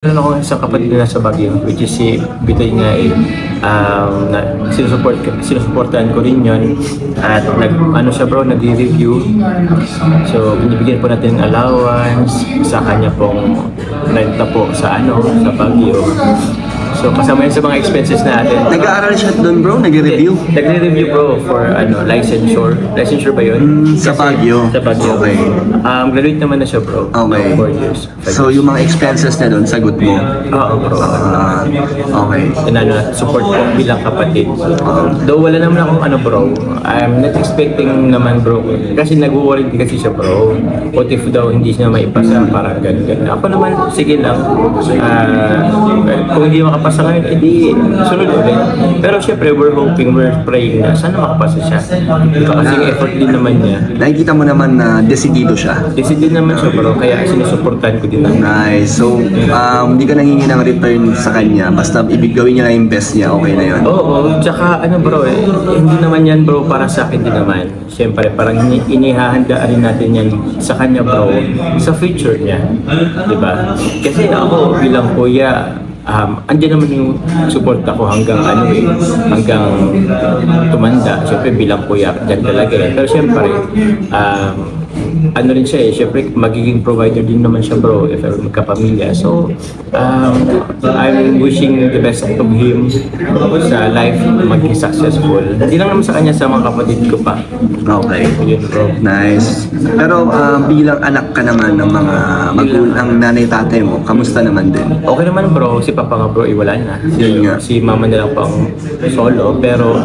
Meron ako isang kapatid na nasa Baguio, which is si Bitoy nga na sinusuportahan ko rin yun. At siya bro, nag-review. So, binibigyan po natin ng allowance sa kanya pong renta po sa sa Baguio. So, kasama yun sa mga expenses natin. Nag-aaral siya doon bro? Nag-review? Nagre-review bro for licensure. Licensure ba yun? Sa Baguio? Sa Baguio. Okay. Graduate naman na siya bro. Okay. 4 years. So yung mga expenses na doon, sagot mo? Oo bro. Okay. Support ko bilang kapatid. Though wala naman akong bro. I'm not expecting naman bro. Kasi nag-worry kasi siya bro. What if daw hindi siya maipasa, parang ganun. Ako naman, sige lang. Kung hindi makapasa ngayon, edi sunod ulit. Pero syempre, we're hoping, we're praying na sana makapasa siya. Kasi effort din naman niya. Nakikita mo naman na desidido siya? Desidido naman siya bro, kaya sinusuportahan ko din naman. Nice. So, hindi ka nangingi ng return sa kanya. Basta ibigawin niya na yung best niya, okay na yun? Oo, tsaka bro hindi naman yan bro para sa akin din naman. Siyempre, parang inihahanda rin natin yan sa kanya bro, sa future niya. Diba? Kasi ako bilang kuya, andyan naman yung support ako hanggang hanggang tumanda. Siyempre bilang kuya, dyan talaga Pero siyempre, rin siya siyempre magiging provider din naman siya bro if ever magkapamilya. So, I'm wishing the best of him sa life, maging successful. Hindi lang naman sa kanya, sa mga kapatid ko pa. Okay. Yun bro. Nice. Pero bilang anak ka naman ng mga magulang, nanay tatay mo, kamusta naman din? Okay naman bro, si papa nga bro wala na. Si mama na lang pang solo. Pero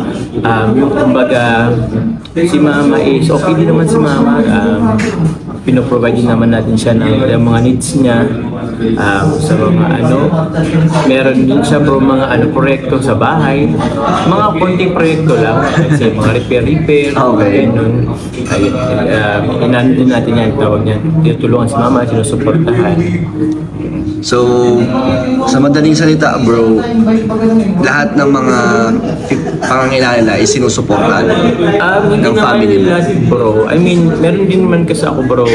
yung kumbaga, si mama is okay din naman si mama. Pinoprovide din naman natin siya ng mga needs niya. Sa mga meron din siya bro mga proyekto sa bahay. Mga konting proyekto lang. Kasi mga repair. Okay. Ganun. Inano din natin yan, tawag niya. Tinutulungan si mama, sinusuportahan. So, sa madaling salita bro, lahat ng mga pangangailangan ay sinusuportahan ng family mo? Bro, I mean, meron din naman kasi ako bro,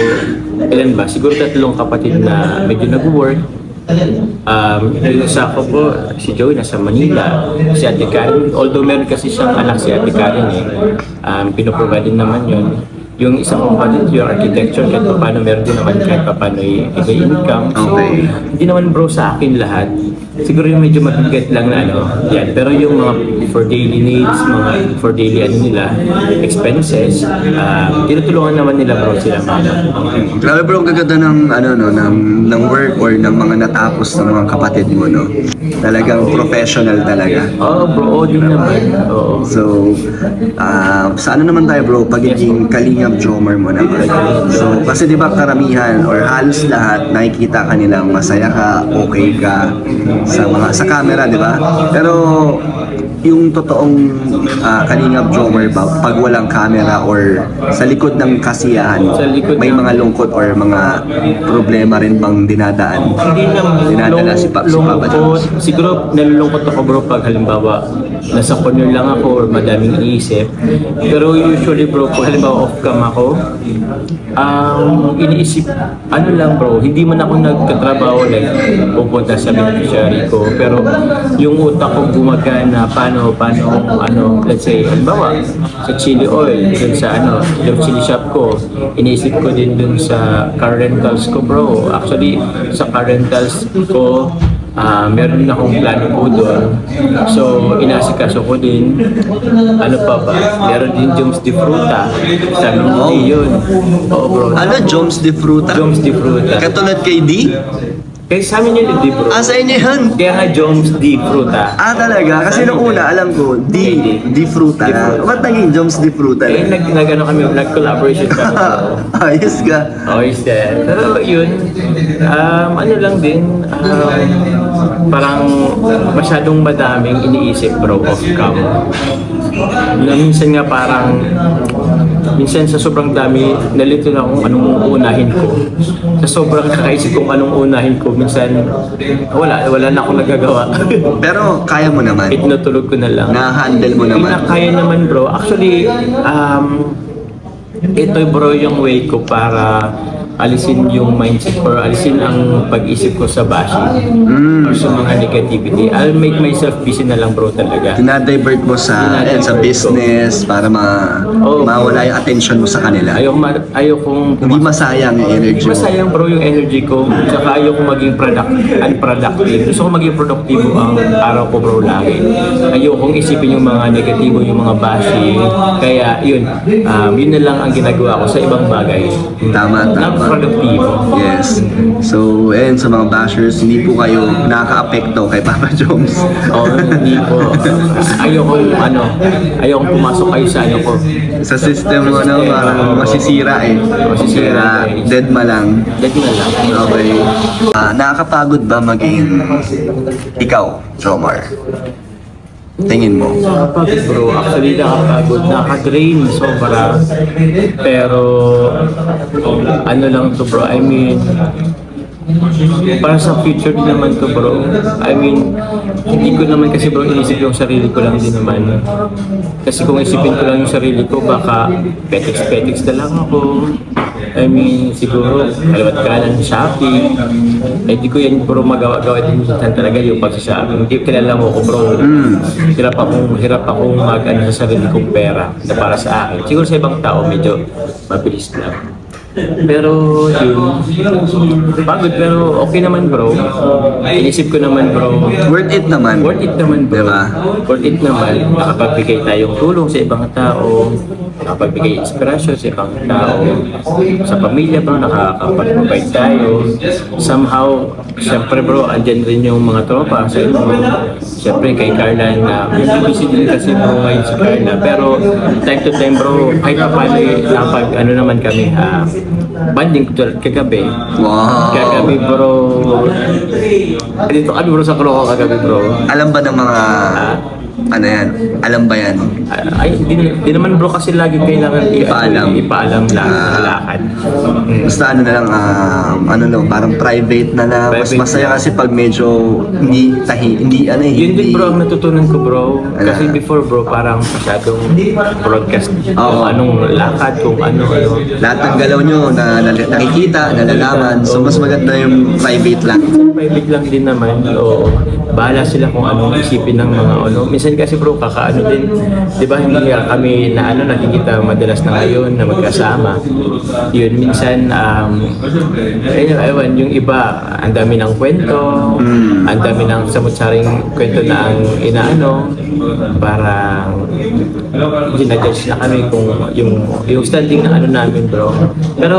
ilan ba? Siguro 3 kapatid na medyo nag-work. Yung isa ko po, si Joey nasa Manila, si Ate Karen, although meron kasi siyang anak si Ate Karen pinoprovide din naman yun. Yung isang kapatid, yung architecture, kahit pa paano meron din naman kahit pa paano yung income. So, hindi naman bro sa akin lahat. Siguro yung medyo mabigat lang na yan. Pero yung mga for daily needs, mga for daily nila, expenses, tinutulungan naman nila bro sila. Grabe bro, gaganda ng ng work or ng mga natapos ng mga kapatid mo, no? Talagang professional talaga. Oo bro, din naman. Oo. So, sa naman tayo bro, pagiging Kalingap Jomar mo naman. So, kasi di ba karamihan or halos lahat nakikita ka nilang masaya ka, okay ka sa camera, di ba? Pero yung totoong Kalingap Jomar ba, pag walang camera or sa likod ng kasiyahan, may mga lungkot or mga problema rin bang dinadaan? Hindi naman Dinadala si Papa Jones? Siguro nalulungkot ako bro pag halimbawa nasa corner lang ako or madaming iisip. Pero usually bro, pag halimbawa off cam ako, iniisip, lang bro, hindi man ako nagtatrabaho pupunta sa beneficiary ko. Pero yung utak ko gumagana, paano, let's say, halimbawa, sa chili oil, dun sa yung chili shop ko, iniisip ko din dun sa car rentals ko bro. Actually, sa car rentals ko, meron na akong plano po doon. So, inasikaso ko din. Ano pa ba? Meron din Joms de Fruta. Sabi mo, yun. Oo bro. Joms de Fruta? Joms de Fruta. Katulad kay D? Kaya sa amin yun, di bro. Sa inyo yun? Kaya nga Joms de Fruta. Talaga? Kasi nung una, alam ko, di Fruta na. Ba't naging Joms de Fruta na? Nag-collaboration kami. Ayos ka. Ayos din. Pero yun, lang din, parang masyadong madaming iniisip bro off cam. Minsan nga parang sa sobrang dami, nalito na kung anong uunahin ko. Sa sobrang kakaisip kung anong unahin ko, minsan wala na akong nagagawa. Pero kaya mo naman? Itinutulog ko na lang. Na-handle mo naman? Kaya naman bro. Actually, ito bro yung way ko para alisin yung mindset or alisin ang pag-isip ko sa bashing or sa mga negativity. I'll make myself busy na lang bro talaga. Dinadivert mo sa business para mawala yung attention mo sa kanila. Ayokong Hindi masayang yung energy mo. masayang bro yung energy ko. Tsaka ayokong maging unproductive. Gusto ko maging produktibo ang araw ko bro lagi. Ayokong isipin yung mga negatibo, yung mga bashing. Kaya yun, yun na lang ang ginagawa ko sa ibang bagay. Tama. Produktibo. Yes. So, sa mga bashers, hindi po kayo nakaka-apekto kay Papa Joms. Hindi po. Ayokong pumasok kayo sa ko. Sa system mo, parang masisira Masisira. Dead ma lang. Dead na lang. Okay. Nakakapagod ba maging ikaw, Jomar? Tingin mo? Nakapagod bro, actually nakapagod, nakadrain sobra. Pero ano lang to bro, I mean para sa future din naman to bro. I mean, hindi ko naman kasi bro inisip yung sarili ko lang din naman. Kasi kung isipin ko lang yung sarili ko, baka petiks na lang ako. I mean, siguro, kaliwat kanan shopping. Hindi ko yan bro magawa-gawa din minsan talaga yung pagsashopping. Hindi kilala mo ko bro. Hirap akong mag-ano sa sarili kong pera na para sa akin. Siguro sa ibang tao medyo mabilis lang. Pero yun, pagod pero okay naman bro. Inisip ko naman bro, Worth it naman. worth it naman bro. Diba? Worth it naman. Nakapagbigay tayong tulong sa ibang tao, nakapagbigay inspirasyon sa ibang tao, sa pamilya bro, nakakapag-provide tayo. Somehow, syempre bro, andyan rin yung mga tropa sa inyo. Syempre kay Carla na busy din kasi bro ngayon si Carla. Pero time to time bro, kahit pa paano napag ano naman kami, banding kagabi. Wow. Kagabi bro. Dito kami bro sa Croco kagabi bro. Alam ba ng mga ano yan? Alam ba yan? Ay, di naman bro kasi lagi kailangan ipaalam lang sa lakad. Basta ano na lang, parang private na lang. Mas Private masaya na. kasi pag medyo hindi Yun din bro ang natutunan ko bro. Kasi before bro parang masyadong broadcast kung anong lakad, kung ano. lahat ng galaw nyo na nakikita, nalalaman. So mas maganda yung private lang. Private lang din naman. Oo. Bahala sila kung anong isipin ng mga ano. Minsan kasi bro, kakaano din. Di ba hindi nga kami na nakikita madalas na ngayon na magkasama. Yun, minsan, ewan, yung iba, ang dami ng kwento, ang dami ng samut-saring kwento na ang inaano, parang ginajudge na kami kung yung standing na ano namin bro. Pero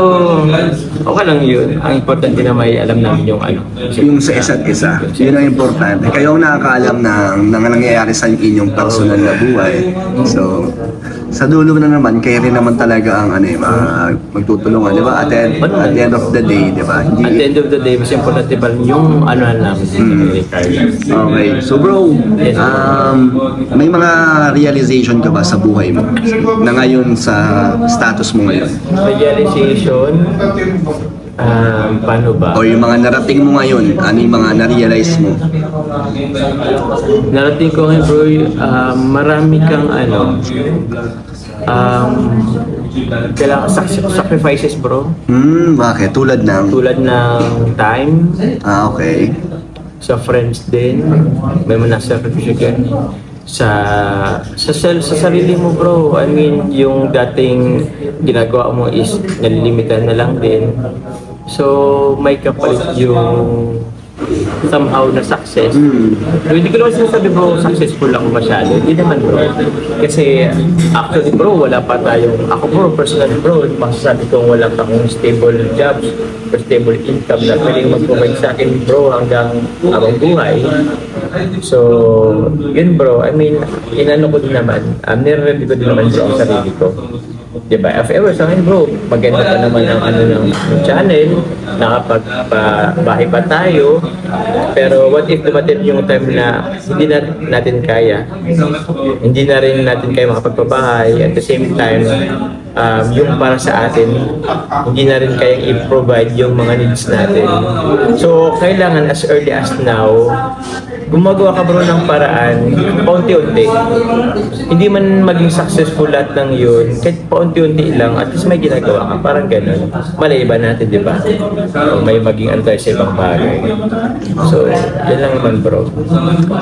okay lang yun. Ang importante na may alam namin yung ano. Yung sa isa't isa. Yun ang importante. Kayo ang nakakaalam ng nangyayari sa inyong personal na buhay. So, sa dulo na naman, kayo rin naman talaga ang magtutulungan, di ba? At the end of the day, di ba? At the end of the day, mas importante pa rin yung ano namin ni Carla. Okay. So bro, may mga realization ka ba sa buhay mo? Na ngayon sa status mo ngayon? Realization, paano ba? O yung mga narating mo ngayon, ano yung mga na-realize mo? Narating ko ngayon bro, marami kang kailangan sacrifices bro. Bakit? Tulad ng? Tulad ng time, Okay. sa friends din, may mga sacrifice ka sa sarili mo bro. I mean, yung dating ginagawa mo is nalilimitan na lang din. So, may kapalit yung somehow na success. So, hindi ko naman sinasabi bro, successful ako masyado. Hindi naman bro. Kasi actually bro, wala pa tayong, ako bro, personally bro, masasabi kong wala pa akong stable jobs or stable income na pwedeng mag-provide sa akin bro hanggang habang buhay. So, yun bro, I mean, inano ko din naman, nire-review ko din naman bro ang sarili ko. Diba? If ever sa akin bro, maganda pa naman ang ng channel, nakapagbahay pa tayo, pero what if dumating yung time na hindi na natin kaya, hindi na rin natin kaya makapagpabahay, at the same time, yung para sa atin, hindi na rin kayang i-provide yung mga needs natin. So, kailangan as early as now, gumagawa ka bro ng paraan, paunti-unti. Hindi man maging successful lahat ng yun, kahit paunti-unti lang, at least may ginagawa ka, parang ganun. Malay ba natin, di ba? O may maging antay sa ibang bagay. So, yan lang naman bro.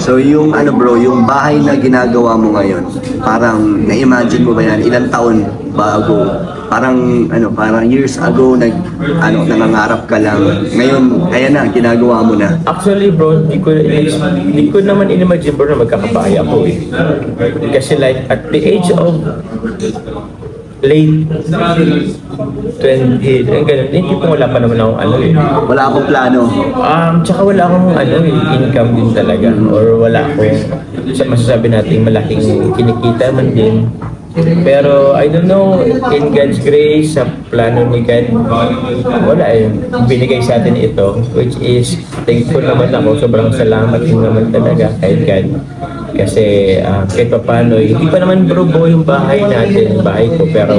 So yung ano bro, yung bahay na ginagawa mo ngayon, parang na-imagine mo ba yan? Ilang taon bago? Parang parang years ago nangangarap ka lang. Ngayon, ayan na, ginagawa mo na. Actually bro, di ko naman inimagine bro na magkakabahay ako eh. Kasi like at the age of late 20, ganun, hindi po wala pa naman akong eh. Wala akong plano. Tsaka wala akong income din talaga. Or wala akong, masasabi natin malaking kinikita man din. Pero I don't know, in God's grace, sa plano ni God, wala binigay sa atin ito, which is thankful naman ako, sobrang salamat din naman talaga kay God. Kasi kahit pa paano, hindi pa naman bro yung bahay natin, bahay ko, pero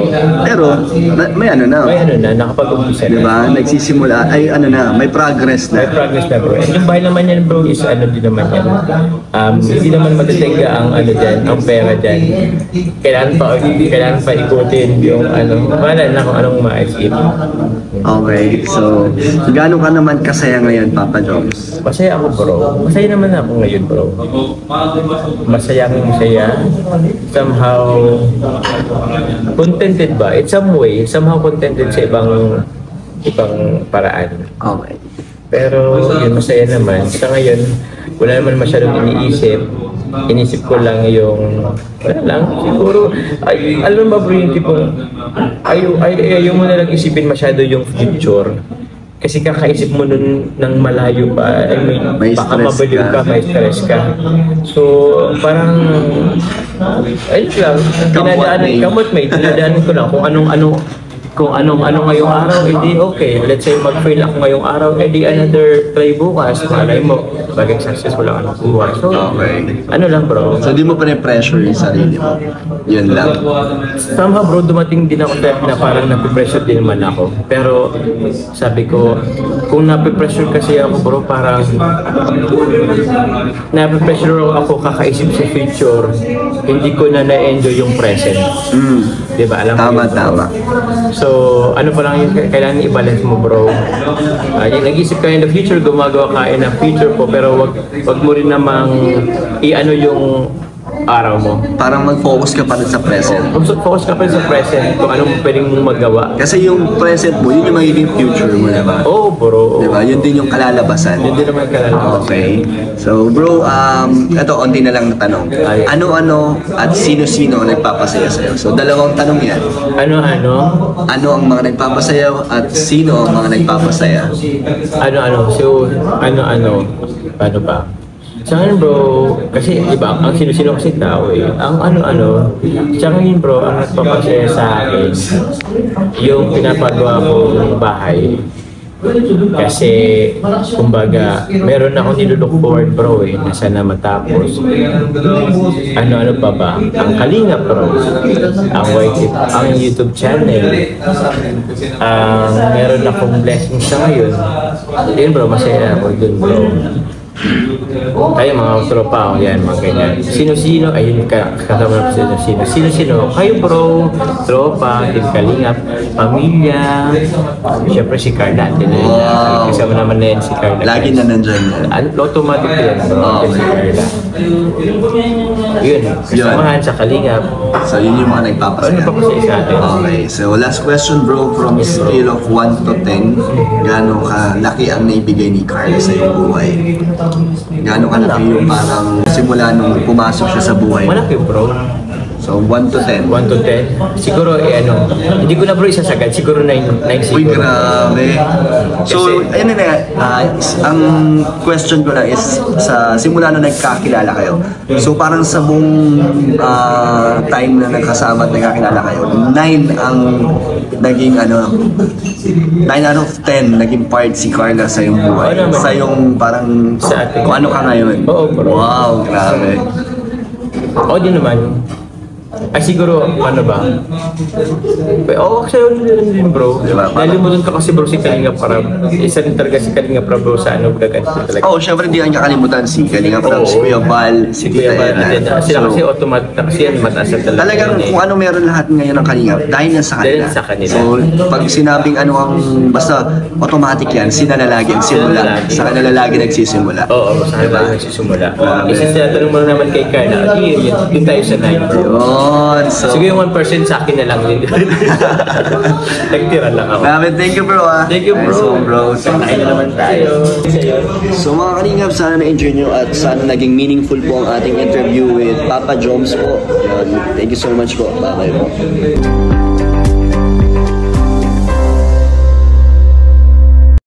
may nakapag-umpisa na. diba? Nagsisimula, may progress na. May progress na bro. And yung bahay naman yan bro is din naman yan. Hindi naman matitega ang dyan, ang pera dyan. Kailangan pa ikutin yung wala na kung anong ma-achieve. Okay, so gaano ka naman kasaya ngayon, Papa Joms? Masaya ako bro. Masaya naman ako ngayon bro. Masaya. Somehow contented ba? In some way, somehow contented sa ibang paraan. Okay. Pero yun, masaya naman. Sa ngayon, wala naman masyadong iniisip. Inisip ko lang yung, siguro, alam ba bro yung tipong, ayaw mo na lang isipin masyado yung future. Kasi kakaisip mo nun ng malayo pa, May baka stress mabaliw ka, may stress ka. So, parang, ayun lang, dinadaanan ko lang kung anong ngayong araw, edi okay. Let's say mag-fail ako ngayong araw, edi another try bukas. Malay mo, bagay successful lang ang buhay. So, Okay. lang bro. So di mo pa pressure yung sarili mo? Yun lang. Somehow bro, dumating din ako na parang napipressure din naman ako. Pero sabi ko, kung napipressure kasi ako bro, parang napipressure ako kakaisip sa future, hindi ko na na-enjoy yung present. Diba? Alam mo Tama. So, pa lang yung kailangan i-balance mo bro. Yung nag-isip ka in the future, gumagawa ka in the future po, pero wag mo rin namang yung araw mo. Parang mag-focus ka pa rin sa present. Focus ka pa rin sa present kung anong pwedeng mong magawa. Kasi yung present mo, yun yung magiging future mo, diba? Oo bro. Diba? Yun din yung kalalabasan. Yun din naman kalalabasan. Okay. So bro, ito, onti na lang na tanong. Ano-ano at sino-sino ang nagpapasaya sa'yo? So dalawang tanong yan. Ano-ano? Ano ang mga nagpapasaya at sino ang mga nagpapasaya? Ano-ano? So, ano-ano? Paano ba? Sa akin bro, kasi iba, ang sino-sino kasi tao eh. Ang ano-ano, sa akin bro, ang nagpapasaya sa akin, yung pinapagawa kong bahay. Kasi, kumbaga, meron akong nilulook forward bro na sana matapos. Ano-ano pa ba? Ang Kalinga bro, ang YouTube channel, meron akong blessings sa ngayon. Yun bro, masaya ako dun bro. Kayo mga tropa, yan, mga ganyan. Sino-sino, ayun, kasama na sino-sino. Kayo bro, tropa, Team Kalingap, pamilya, siyempre si Carla, kasama naman na yan si Carla. Lagi na nandyan yan. Automatic yan bro, si Carla. Yun, kasamahan sa Kalingap. So yun yung mga nagpapasaya. Sa atin. Okay, so last question bro, from scale of 1 to 10, gaano kalaki ang naibigay ni Carla sa iyong buhay? Gaano kalaki yung parang simula nung pumasok siya sa buhay? Malaki bro. So 1 to 10. 1 to 10? Siguro, hindi ko na bro isasagad. Siguro 9 siguro. Uy, grabe. So, ayun na ang question ko lang is, sa simula na nagkakilala kayo, so parang sa buong time na nagkasama at nagkakilala kayo, 9 ang naging 9 out of 10 naging part si Carla sa iyong buhay. Sa iyong parang, Sa atin. kung ano ka ngayon. Oo, bro. Wow, grabe. Din naman. Ay siguro, ano ba? Oo, kasi yun din bro. Diba? Dahil mo dun ka kasi bro si Kalinga Prab. Isa rin talaga si Kalinga Prab bro sa ano gaganti talaga. Oh, syempre di ang kakalimutan si Kalinga Prab, si Kuya Val, Si Kuya Bal, sila kasi automatic kasi yan mataas na talaga. talagang yan eh. kung ano meron lahat ngayon ng Kalinga, dahil yan sa kanila. Dahil sa kanila. So, pag sinabing ano ang, basta automatic yan, sila na lagi ang simula. Sa kanila lagi nagsisimula. Oo, sa kanila nagsisimula. Isa sila tanong mo naman kay Carla, yun tayo sa 9 bro. Yun, so... Siguro yung 1% sa akin na lang din. Nagtira lang ako. Grabe, thank you bro ah. Thank you bro. Nice one, bro. Kain na naman tayo. So mga kalingap, sana na-enjoy nyo at sana naging meaningful po ang ating interview with Papa Joms po. Yun. Thank you so much po. Bye-bye po.